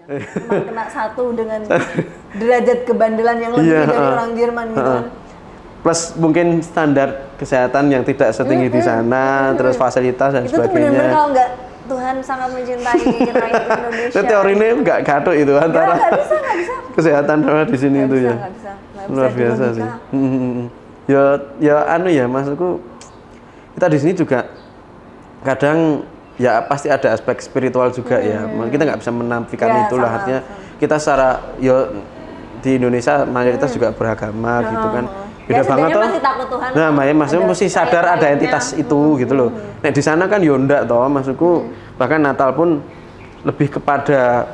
Emang kena satu dengan derajat kebandelan yang lebih dari orang Jerman gitu kan. Plus mungkin standar kesehatan yang tidak setinggi di sana, terus fasilitas dan itu sebagainya. Itu tuh benar-benar kalau nggak Tuhan sangat mencintai rakyat Indonesia. Itu teori ini nggak gaduh itu antara nggak bisa. kesehatan sama di sini itu ya. Nggak bisa Luar biasa sih. Ya anu ya, maksudku kita di sini juga kadang ya pasti ada aspek spiritual juga ya. Kita nggak bisa menafikan ya, itulah, artinya kita secara di Indonesia mayoritas juga beragama gitu kan. Beda banget toh. Nah, maksudnya mesti sadar ada entitas itu gitu loh. Nah, di sana kan yo ndak toh, maksudku bahkan Natal pun lebih kepada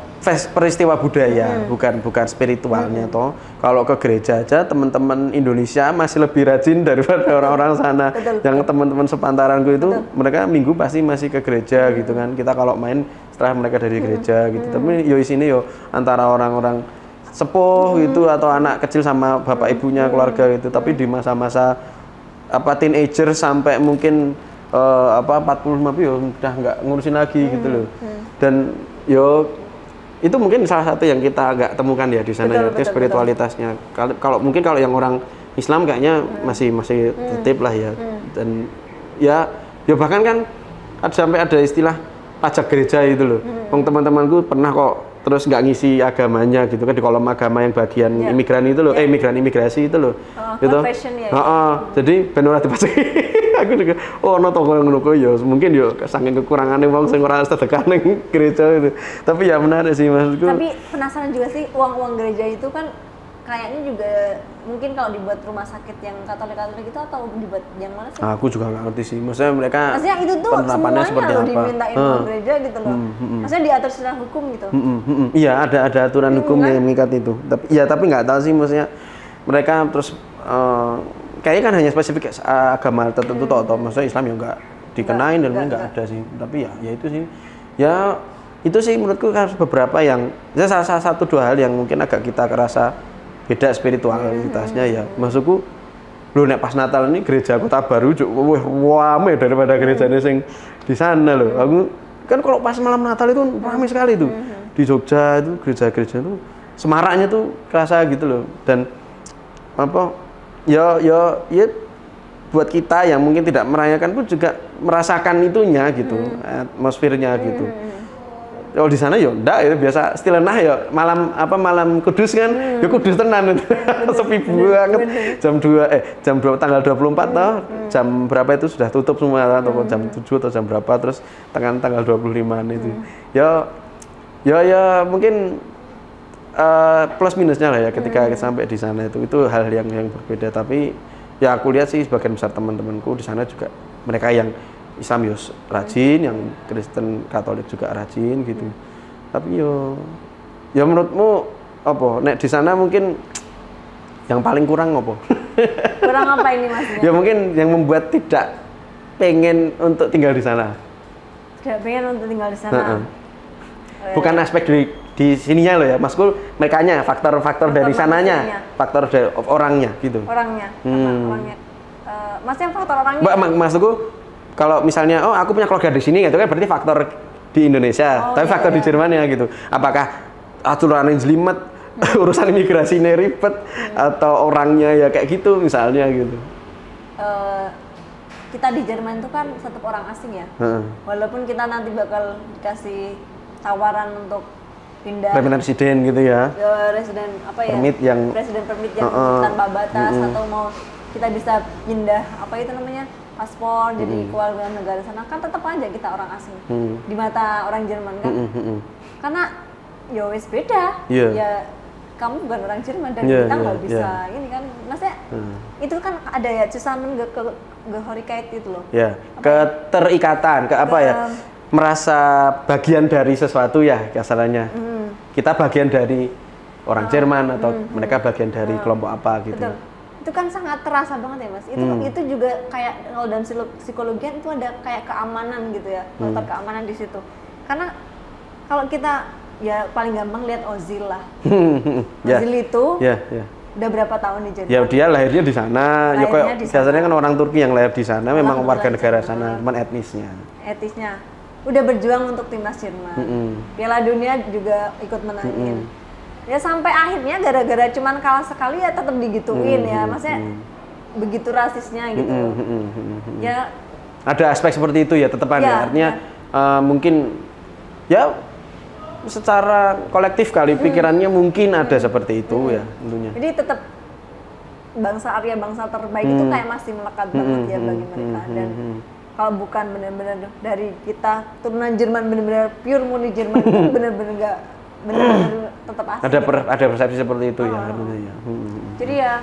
peristiwa budaya, bukan spiritualnya toh. Kalau ke gereja aja teman-teman Indonesia masih lebih rajin daripada orang-orang sana. Yang teman-teman sepantaranku itu mereka minggu pasti masih ke gereja gitu kan. Kita kalau main setelah mereka dari gereja gitu. Tapi yo di sini yo antara orang-orang sepuh gitu atau anak kecil sama bapak ibunya keluarga gitu, tapi di masa-masa teenager sampai mungkin 40-50 yo udah nggak ngurusin lagi gitu loh. Dan yo itu mungkin salah satu yang kita agak temukan ya di sana, yaitu spiritualitasnya. Kalau mungkin kalau yang orang Islam kayaknya masih tertib lah ya. Dan ya bahkan kan sampai ada istilah pajak gereja itu loh. Teman-temanku pernah kok terus nggak ngisi agamanya gitu kan di kolom agama yang bagian imigran itu loh, imigran imigrasi itu loh, gitu. Jadi benar dipajak. Aku juga, no toko yang ngono ya, mungkin yo saking kekurangannya wong sing ora sedekah ning gereja itu. Tapi ya menarik sih maksudku. Tapi penasaran juga sih uang gereja itu kan kayaknya juga mungkin kalau dibuat rumah sakit yang Katolik itu atau dibuat yang mana sih? Aku juga nggak ngerti sih. Maksudnya itu tuh semuanya seperti loh apa? Dimintain uang gereja gitu loh. Maksudnya diatur secara hukum gitu. Iya, ada aturan hukum yang mengikat itu. Tapi nggak tahu sih maksudnya mereka terus kayaknya kan hanya spesifik agama tertentu toh. Maksudnya Islam ya nggak dikenain dan nggak ada sih. Tapi ya itu sih. Ya itu sih menurutku harus beberapa yang salah satu dua hal yang mungkin agak kita kerasa beda spiritualitasnya ya. Maksudku lu nek pas Natal ini gereja Kota Baru rame daripada gerejanya sing di sana loh. Aku kan kalau pas malam Natal itu ramai sekali tuh. Di Jogja itu gereja-gereja itu semaraknya tuh kerasa gitu loh. Dan ya buat kita yang mungkin tidak merayakan pun juga merasakan itunya gitu, atmosfernya gitu. Kalau di sana ya ndak itu biasa stilenah ya malam Kudus kan ya Kudus tenan itu sepi banget jam 2 tanggal 24 toh jam berapa itu sudah tutup semua atau jam 7 atau jam berapa terus tanggal 25-an itu ya mungkin plus minusnya lah ya ketika sampai di sana itu hal yang berbeda. Tapi ya aku lihat sih sebagian besar teman-temanku di sana juga mereka yang Islam yos rajin, yang Kristen Katolik juga rajin gitu. Tapi ya menurutmu apa? Nek di sana mungkin yang paling kurang apa? Kurang apa ini maksudnya? Ya mungkin yang membuat tidak pengen untuk tinggal di sana. Tidak pengen untuk tinggal di sana. Bukan aspek di sininya loh ya, maksudku merekanya, faktor dari sananya, faktor dari orangnya gitu. Orangnya. Maksudnya faktor orangnya? Maksudku kalau misalnya aku punya keluarga di sini itu kan berarti faktor di Indonesia, tapi faktor di Jerman ya gitu. Apakah aturannya jelimet, urusan imigrasinya ribet, atau orangnya ya kayak gitu misalnya gitu. Kita di Jerman itu kan tetap orang asing ya. Walaupun kita nanti bakal dikasih tawaran untuk pindah residen gitu ya. Residen permit yang tanpa batas atau mau kita bisa pindah paspor jadi keluarga negara sana kan tetap aja kita orang asing di mata orang Jerman kan. Karena ya wis beda. Ya kamu bukan orang Jerman dan kita nggak bisa ini kan. Maksudnya itu kan ada ya zusammen gehörigkeit itu loh. Keterikatan merasa bagian dari sesuatu ya kasarannya. Kita bagian dari orang Jerman atau mereka bagian dari kelompok apa gitu. Betul. Itu kan sangat terasa banget ya Mas. Itu juga kayak kalau dalam psikologi itu ada kayak keamanan gitu ya, faktor keamanan di situ. Karena kalau kita ya paling gampang lihat Ozil lah. Ozil itu udah berapa tahun di Jerman? Ya dia lahirnya di sana. Biasanya kan orang Turki yang lahir di sana memang warga negara sana, cuman etnisnya. udah berjuang untuk timnas Jerman. Piala Dunia juga ikut menangin. Ya sampai akhirnya gara-gara cuman kalah sekali ya tetap digituin ya, maksudnya begitu rasisnya gitu. Ya ada aspek seperti itu ya tetepan ya, artinya mungkin ya secara kolektif kali pikirannya mungkin ada seperti itu ya tentunya. Jadi tetap bangsa Arya, bangsa terbaik itu kayak masih melekat banget ya bagi mereka. Dan kalau bukan benar-benar dari kita turunan Jerman, benar-benar pure murni Jerman itu benar-benar nggak benar-benar tetap asli. Ada persepsi seperti itu ya tentunya ya. Jadi ya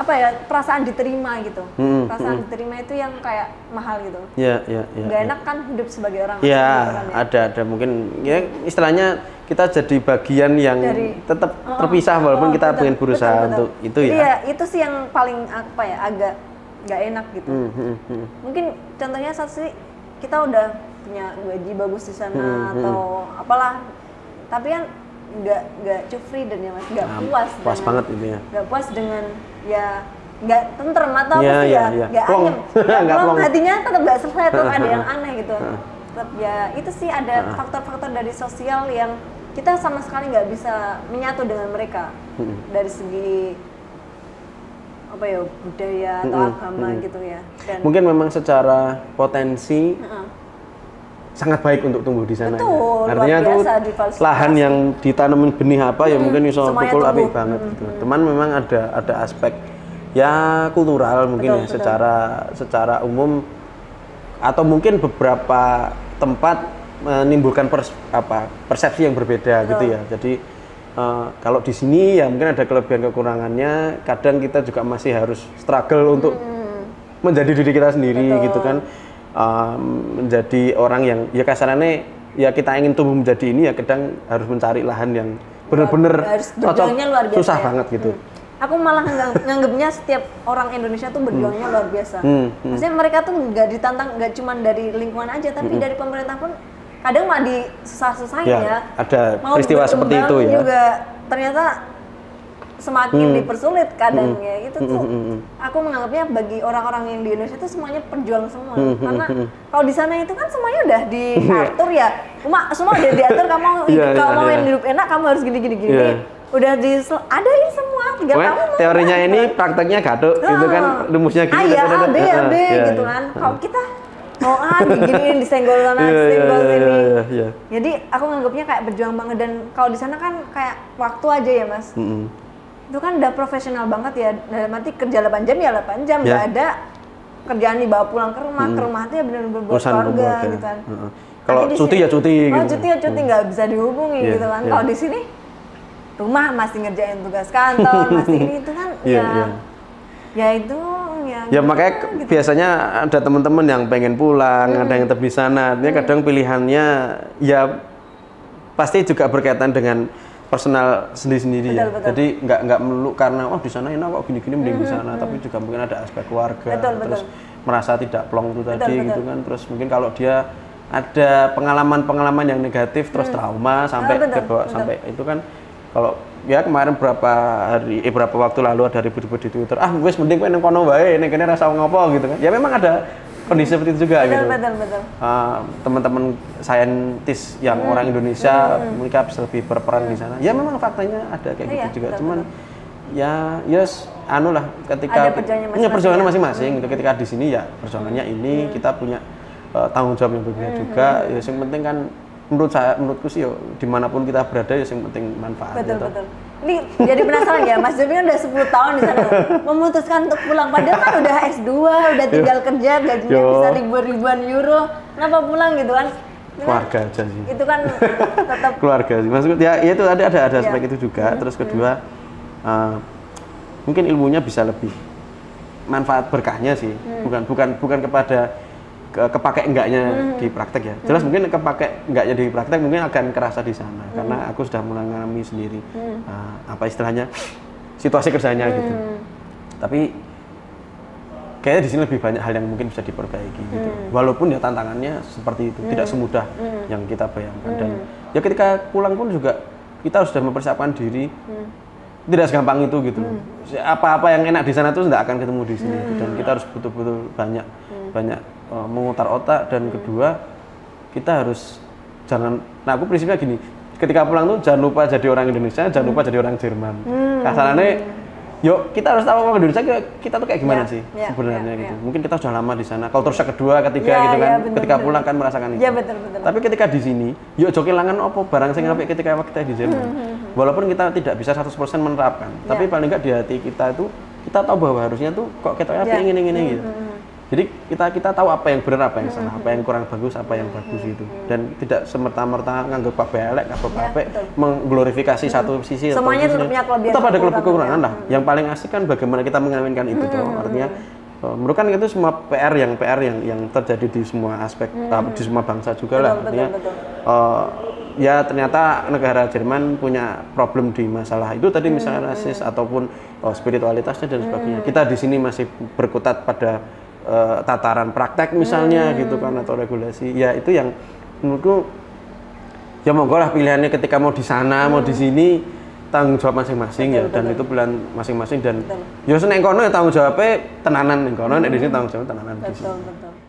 apa ya, perasaan diterima gitu. Perasaan diterima itu yang kayak mahal gitu. Iya. Gak enak kan hidup sebagai orang asing. Ya, ada mungkin ya istilahnya kita jadi bagian yang tetap terpisah walaupun kita pengen berusaha untuk itu ya. Iya, itu sih yang paling apa ya, agak gak enak gitu. Mungkin contohnya saat sih kita udah punya gaji bagus di sana atau apalah, tapi kan nggak cufri dan ya mas, nggak puas banget itu ya, nggak puas dengan ya nggak tentrem atau apa sih ya, nggak anyem, plong hatinya tetap nggak selesai, tetap ada yang aneh gitu. Tetap ya itu sih ada faktor-faktor dari sosial yang kita sama sekali nggak bisa menyatu dengan mereka dari segi apa ya, budaya atau agama gitu ya. Dan mungkin memang secara potensi sangat baik untuk tumbuh di sana. Betul, ya. Artinya tuh lahan yang ditanamin benih apa ya mungkin bisa pukul apik banget gitu. Cuman memang ada aspek ya kultural mungkin betul. Secara umum atau mungkin beberapa tempat menimbulkan persepsi yang berbeda gitu ya. Jadi kalau di sini ya mungkin ada kelebihan kekurangannya. Kadang kita juga masih harus struggle untuk menjadi diri kita sendiri gitu kan. Menjadi orang yang ya kasarannya ya kita ingin tumbuh menjadi ini ya kadang harus mencari lahan yang benar-benar cocok, susah banget gitu. Aku malah nganggapnya setiap orang Indonesia tuh berjuangnya luar biasa. Maksudnya mereka tuh nggak ditantang, nggak cuma dari lingkungan aja, tapi dari pemerintah pun kadang mah disusah-susahin ya. Ada peristiwa seperti itu ya. Juga ternyata semakin dipersulit kadang ya. Itu tuh aku menganggapnya bagi orang-orang yang di Indonesia itu semuanya perjuang semua. Karena kalau di sana itu kan semuanya udah diatur ya. Semua udah diatur, kamu kalau mau hidup enak kamu harus gini-gini. Udah ada ini semua, tinggal kamu mau teorinya ini prakteknya gaduh itu kan rumusnya gitu. A, B gitu kan. Kalau kita mau diginiin, disenggol sana, disenggol sini. Jadi aku nganggapnya kayak berjuang banget. Dan kalau di sana kan kayak waktu aja ya mas. Itu kan udah profesional banget ya, dalam arti kerja 8 jam ya 8 jam, nggak ada kerjaan dibawa pulang ke rumah itu ya benar-benar buat keluarga gitu kan. Kalau cuti ya cuti gitu. Cuti ya cuti, nggak bisa dihubungi gitu kan. Kalau di sini rumah masih ngerjain tugas kantor, masih ini itu kan ya itu ya makanya gitu. Biasanya ada teman-teman yang pengen pulang, ada yang tetap di sana. Artinya kadang pilihannya ya pasti juga berkaitan dengan personal sendiri-sendiri ya. Betul. Jadi nggak melulu karena di sana enak kok gini-gini mending di sana, tapi juga mungkin ada aspek keluarga. Terus merasa tidak plong itu tadi gitu kan. Terus mungkin kalau dia ada pengalaman-pengalaman yang negatif terus trauma sampai sampai itu kan. Kalau ya kemarin berapa waktu lalu ada ribut-ribut di Twitter, wes mending kowe nang kono wae, nek kene rasa ngopo gitu kan. Ya memang ada kondisi seperti itu juga gitu. Betul. Teman-teman saintis yang orang Indonesia mereka bisa lebih berperan di sana. Ya memang faktanya ada kayak gitu juga. Cuman ya anu lah ketika perjuangan masing-masing. Ketika di sini ya perjuangannya ini kita punya tanggung jawab yang berbeda juga. Ya yang penting kan menurutku sih dimanapun kita berada ya yang penting manfaat. Betul. Ini jadi penasaran ya, Mas Jombi kan udah 10 tahun di sana, memutuskan untuk pulang padahal kan udah S2, udah tinggal kerja, gajinya bisa ribuan euro, kenapa pulang gitu kan? Keluarga aja sih. Itu kan tetap keluarga sih, maksudnya ya itu ada aspek itu juga. Terus kedua mungkin ilmunya bisa lebih manfaat berkahnya sih, bukan kepada kepake enggaknya di praktek ya. Jelas mungkin kepake enggaknya di praktek mungkin akan kerasa di sana karena aku sudah mengalami sendiri apa istilahnya situasi kerjanya gitu. Tapi kayaknya di sini lebih banyak hal yang mungkin bisa diperbaiki gitu. Walaupun ya tantangannya seperti itu, tidak semudah yang kita bayangkan. Dan ya ketika pulang pun juga kita sudah mempersiapkan diri. Tidak segampang itu gitu. Apa-apa yang enak di sana tuh tidak akan ketemu di sini. Dan kita harus betul-betul banyak memutar otak, dan kedua kita harus nah aku prinsipnya gini, ketika pulang tuh jangan lupa jadi orang Indonesia, jangan lupa jadi orang Jerman. Kasarannya yuk kita harus tahu orang Indonesia kita tuh kayak gimana sih sebenarnya gitu. Mungkin kita sudah lama di sana, kultur kedua, ketiga gitu kan. Ketika pulang kan merasakan itu. Betul. Tapi ketika di sini, yuk jo kelangan apa barang sing apik ketika kita di Jerman. Walaupun kita tidak bisa 100% menerapkan, tapi paling enggak di hati kita itu kita tahu bahwa harusnya tuh kok kita ingin gitu. Jadi kita tahu apa yang benar, apa yang salah, apa yang kurang bagus, apa yang bagus gitu. Dan tidak semerta-merta nganggep kabeh elek, kabeh apik, mengglorifikasi satu sisi. Semuanya punya kelebihan. Tetap ada kekurangan lah. Yang paling asik kan bagaimana kita mengawinkan itu tuh. Artinya menurut kan itu semua PR yang terjadi di semua aspek, di semua bangsa juga lah. Artinya ya ternyata negara Jerman punya problem di masalah itu tadi, misalnya rasis ataupun spiritualitasnya dan sebagainya. Kita di sini masih berkutat pada tataran praktek misalnya gitu kan, atau regulasi. Ya itu yang menurutku ya monggo lah pilihannya ketika mau di sana mau di sini, tanggung jawab masing-masing ya, dan itu pilihan masing-masing, dan ya seneng kono ya tanggung jawabnya tenanan ning kono, nek di sini tanggung jawab tenanan di sini. Betul.